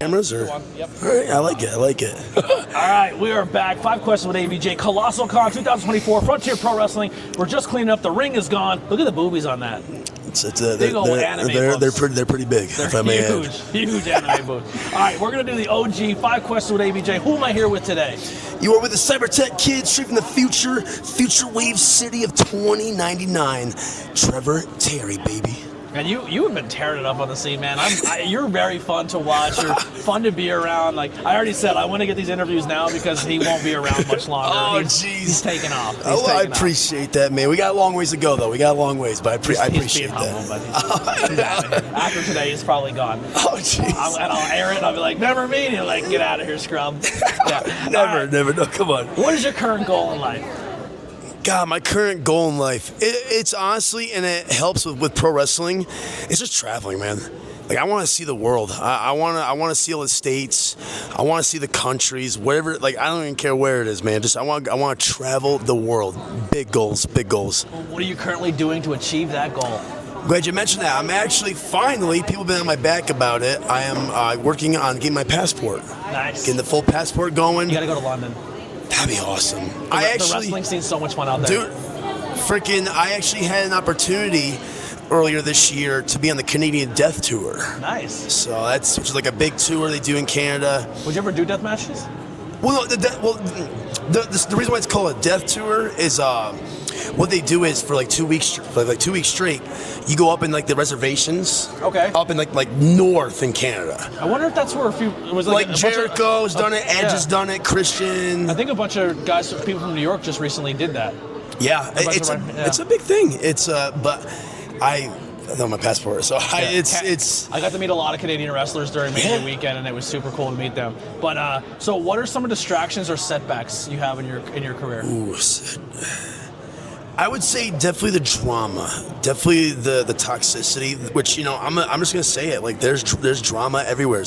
Cameras or? Yep. All right, I like it. All right, we are back. 5 questions with ABJ. Colossal Con 2024, Frontier Pro Wrestling. We're just cleaning up. The ring is gone. Look at the boobies on that. They're pretty big. If I may add. Huge anime boobs. All right, we're gonna do the OG 5 questions with ABJ. Who am I here with today? You are with the Cybertech Kid, straight from the future wave city of 2099. Trevor Terry, baby. And you have been tearing it up on the scene, man. You're very fun to watch. You're fun to be around. Like I already said, I want to get these interviews now because he won't be around much longer. Oh, jeez. He's taking off. I appreciate that, man. We got a long ways to go, though. But I appreciate that. After today, he's probably gone. Oh, jeez. And I'll air it, and I'll be like, never meet you. Like, get out of here, scrub. Yeah. Never. No, come on. What is your current goal in life? God, my current goal in life, it's honestly, and it helps with pro wrestling, it's just traveling, man. Like, I want to see the world. I want to see all the states. I want to see the countries, whatever. Like, I don't even care where it is, man. Just I want to travel the world. Big goals. What are you currently doing to achieve that goal? Glad you mentioned that. I'm actually, finally, people have been on my back about it. I am working on getting my passport. Nice. Getting the full passport going. You got to go to London. That'd be awesome. The wrestling scene's so much fun out there. Dude, I actually had an opportunity earlier this year to be on the Canadian Death Tour. Nice. So which is like a big tour they do in Canada. Would you ever do death matches? Well, no, the reason why it's called a death tour is what they do is for like 2 weeks, straight, you go up in like the reservations. Okay. Up in like north in Canada. I wonder if that's where it was like Jericho's done it, Edge has done it, Christian. I think a bunch of people from New York just recently did that. Yeah, it's a big thing. But I know my passport, so I got to meet a lot of Canadian wrestlers during Mania weekend, and it was super cool to meet them. But so, what are some of the distractions or setbacks you have in your career? Ooh, I would say definitely the drama, definitely the toxicity. Which I'm just gonna say it. Like there's drama everywhere.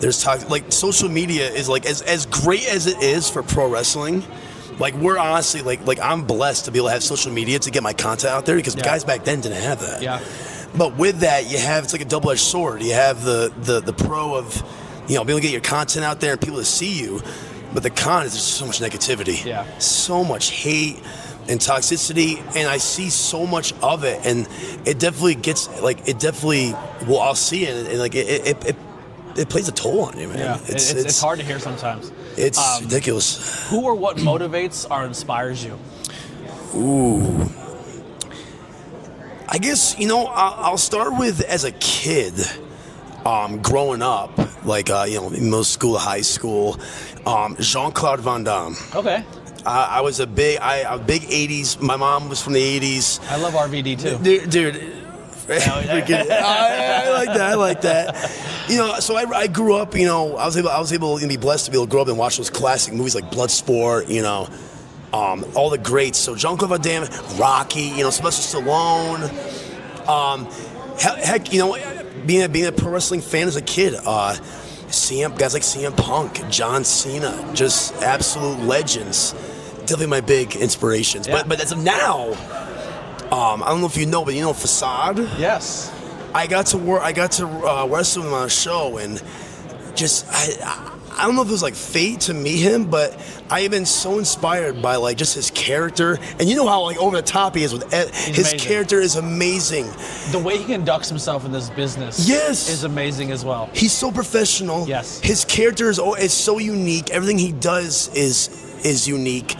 There's like social media is like as great as it is for pro wrestling. Like we're honestly like I'm blessed to be able to have social media to get my content out there because guys back then didn't have that. Yeah. But with that, it's like a double-edged sword. You have the pro of being able to get your content out there and people to see you. But the con is there's so much negativity. Yeah. So much hate and toxicity, and I see so much of it, and it definitely gets I'll see it, and like it plays a toll on you, man. Yeah, it's hard to hear sometimes. It's ridiculous. Who or what motivates or inspires you? Ooh, I guess I'll start with as a kid, growing up, like middle school, high school, Jean-Claude Van Damme. Okay. I was a big 80s. My mom was from the 80s. I love RVD too. Dude. I like that. So I grew up. I was able to be blessed to be able to grow up and watch those classic movies like Bloodsport. All the greats. So Jean-Claude Van Damme, Rocky. Sylvester Stallone. Heck, being a pro wrestling fan as a kid. Guys like CM Punk, John Cena, just absolute legends. Definitely my big inspirations. Yeah. But as of now, I don't know if you know, but Facade. Yes. I got to wrestle him on a show, and just I don't know if it was like fate to meet him, but I have been so inspired by like just his character, and you know how like over the top he is with his character is amazing. The way he conducts himself in this business, is amazing as well. He's so professional. Yes, his character is so unique. Everything he does is unique.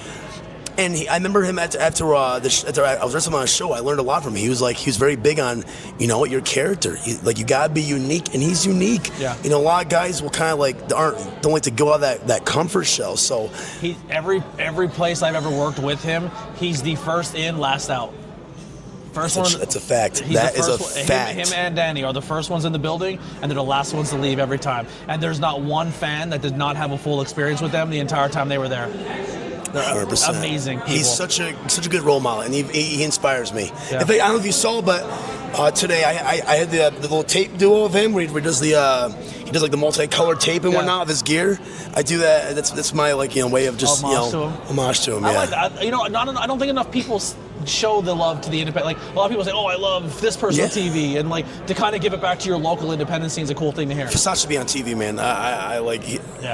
And I remember him after I was wrestling on a show. I learned a lot from him. He was very big on, your character. You gotta be unique, and he's unique. Yeah. A lot of guys will kind of like don't like to go out of that comfort shell. So every place I've ever worked with him, he's the first in, last out. That's a fact. That is a fact. Him and Danny are the first ones in the building, and they're the last ones to leave every time. And there's not one fan that did not have a full experience with them the entire time they were there. 100%. Amazing people. He's such a good role model, and he inspires me. Yeah. In fact, I don't know if you saw, but today I had the little tape duo of him where he does like the multicolored tape and whatnot of his gear. I do that. That's my way of just homage to him. Homage to him. Yeah. I like that. I don't think enough people show the love to the independent. Like a lot of people say, "Oh, I love this person on TV," and like to kind of give it back to your local independent scene is a cool thing to hear. Facade should be on TV, man. I like.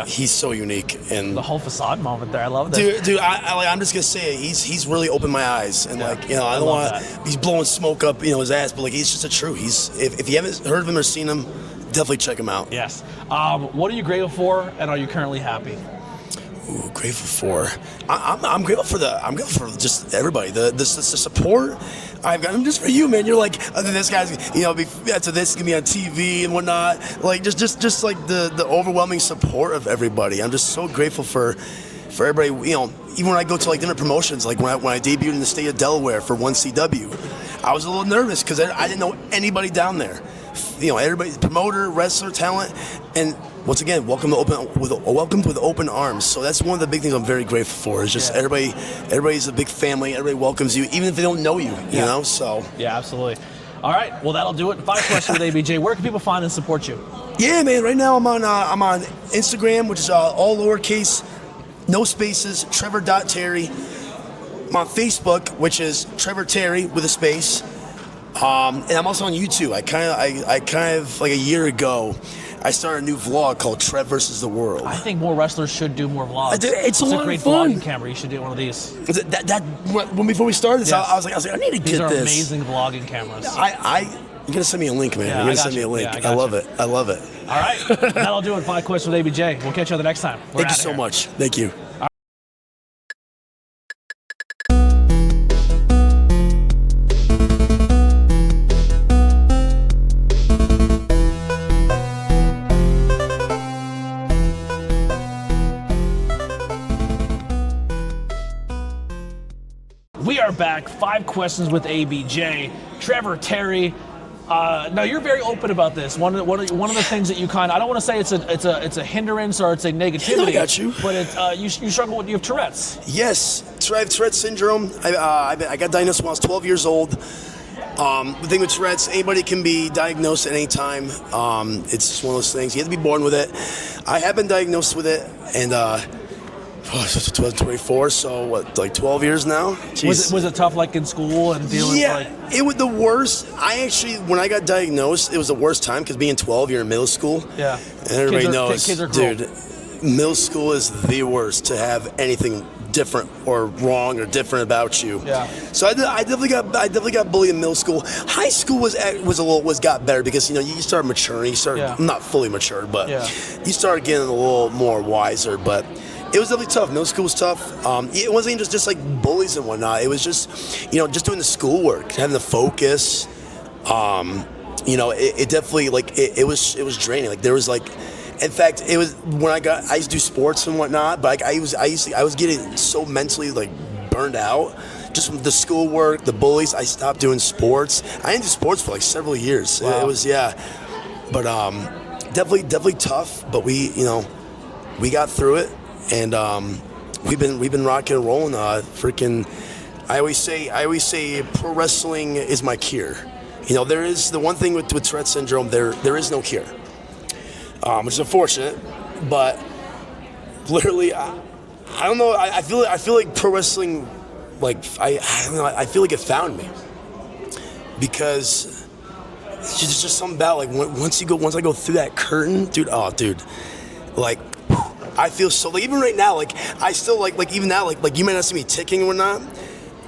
He's so unique, and the whole Facade moment there. I love that. Dude, I'm just gonna say it. He's really opened my eyes, and I don't want. He's blowing smoke up, his ass, but like he's just a true. If you haven't heard of him or seen him, definitely check him out. Yes. What are you grateful for, and are you currently happy? Ooh, grateful for. I'm grateful for just everybody. The support I've got. Just for you, man. You're like, this guy's, after this is gonna be on TV and whatnot. Like just like the overwhelming support of everybody. I'm just so grateful for everybody. Even when I go to like different promotions, like when I debuted in the state of Delaware for 1CW, I was a little nervous because I didn't know anybody down there. Everybody, promoter, wrestler, talent, and once again, welcome with open arms. So that's one of the big things I'm very grateful for. Is just everybody's a big family. Everybody welcomes you, even if they don't know you. You know, so yeah, absolutely. All right, well that'll do it. 5 questions with ABJ. Where can people find and support you? Yeah, man. Right now I'm on Instagram, which is all lowercase, no spaces. Trevor.Terry. I'm on Facebook, which is Trevor Terry with a space. And I'm also on YouTube. I kind of like a year ago, I started a new vlog called Trev versus the World. I think more wrestlers should do more vlogs. It's a lot of great fun. vlogging camera. You should do one of these. Before we started this, yes. I was like, I need to get this. These are amazing vlogging cameras. You're gonna send me a link, man. Yeah, You're gonna send me a link. Yeah, I love it. I love it. All right, that'll do it. 5 questions with ABJ. We'll catch you on the next time. Thank you so much. Thank you. We are back. 5 questions with ABJ. Trevor Terry. Now you're very open about this. One of the things that you I don't want to say it's a hindrance or it's a negativity. I got you. But you struggle with, you have Tourette's. Yes, Tourette's syndrome. I got diagnosed when I was 12 years old. The thing with Tourette's, anybody can be diagnosed at any time. It's just one of those things. You have to be born with it. I have been diagnosed with it, and 2024, so what, like 12 years now? Was it tough, like in school and dealing with like... It was the worst. When I got diagnosed, it was the worst time because being 12, you're in middle school. Yeah. And everybody knows, kids are cruel. dude, middle school is the worst to have anything different or wrong or different about you. Yeah. So I definitely got bullied in middle school. High school got better because you start maturing. Not fully matured, but you start getting a little more wiser. But it was definitely tough. Middle school was tough. It wasn't even just like bullies and whatnot. It was just just doing the schoolwork, having the focus. It definitely it was draining. Like there was in fact, it was when I used to do sports and whatnot, but I was getting so mentally burned out just from the schoolwork, the bullies. I stopped doing sports. I didn't do sports for several years. Wow. It was but definitely tough. But we got through it, and we've been rocking and rolling. I always say pro wrestling is my cure. There is the one thing with Tourette's syndrome. There is no cure. Which is unfortunate, but literally, I don't know. I feel like pro wrestling, I don't know. I feel like it found me because it's just something about once I go through that curtain, dude. Oh, dude, I feel so even right now, I still even now, you might not see me ticking and whatnot.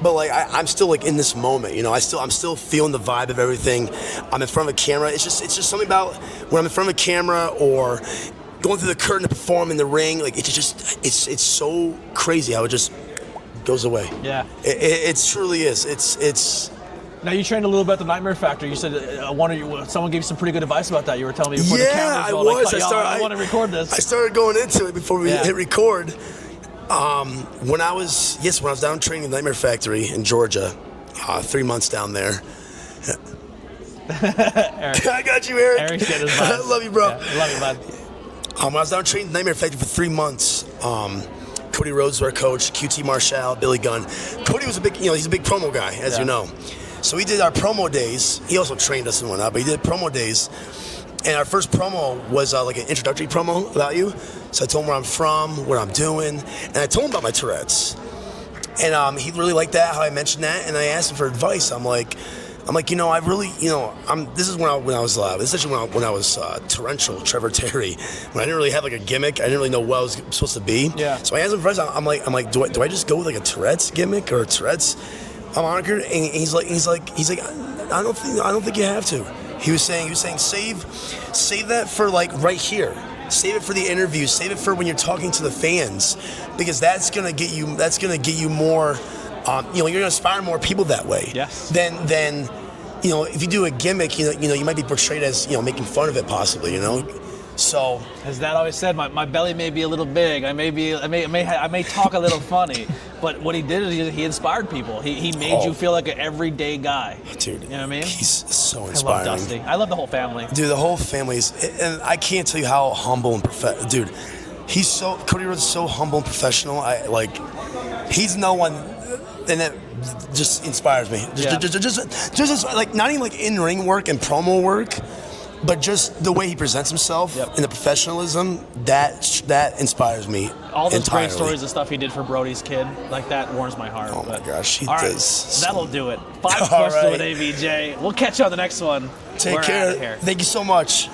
But I'm still in this moment, I'm still feeling the vibe of everything. I'm in front of a camera. It's just something about when I'm in front of a camera or going through the curtain to perform in the ring. It's so crazy how it just goes away. Yeah, it truly is. It's. Now you trained a little bit at the Nightmare Factory. You said someone gave you some pretty good advice about that. You were telling me before the camera. I was. I want to record this. I started going into it before we hit record. When I was down training in the Nightmare Factory in Georgia, 3 months down there. Eric. I got you, Eric. Eric's getting his I love you, bro. Yeah, I love you, bud. When I was down training in the Nightmare Factory for 3 months, Cody Rhodes was our coach, QT Marshall, Billy Gunn. Cody was he's a big promo guy, as you know. So we did our promo days. He also trained us and whatnot, but he did promo days. And our first promo was an introductory promo about you. So I told him where I'm from, what I'm doing, and I told him about my Tourette's. And he really liked that, how I mentioned that, and I asked him for advice. I'm like, I really, this is when I was, especially when I was torrential, Trevor Terry, when I didn't really have like a gimmick, I didn't really know what I was supposed to be. Yeah. So I asked him for advice. I'm like, do I just go with like a Tourette's gimmick or a Tourette's moniker? And he's like, I don't think you have to. He was saying, save that for like right here. Save it for the interviews. Save it for when you're talking to the fans, because that's gonna get you more. You're gonna inspire more people that way. Yes. Than if you do a gimmick, you might be portrayed as making fun of it possibly. So, as Dad always said, my belly may be a little big. I may talk a little funny, but what he did is he inspired people. He made you feel like an everyday guy. Dude, you know what I mean? He's so inspiring. I love Dusty. I love the whole family. Dude, the whole family's, and I can't tell you how humble and Dude, Cody Rhodes is so humble and professional. He's no one, and that just inspires me. Just like not even like in ring work and promo work. But just the way he presents himself and the professionalism, that inspires me. All those entirely. great stories of stuff he did for Brody's kid, like that warms my heart. Oh my gosh, he all right, does. That'll do it. 5 questions with ABJ. We'll catch you on the next one. Take care. Thank you so much.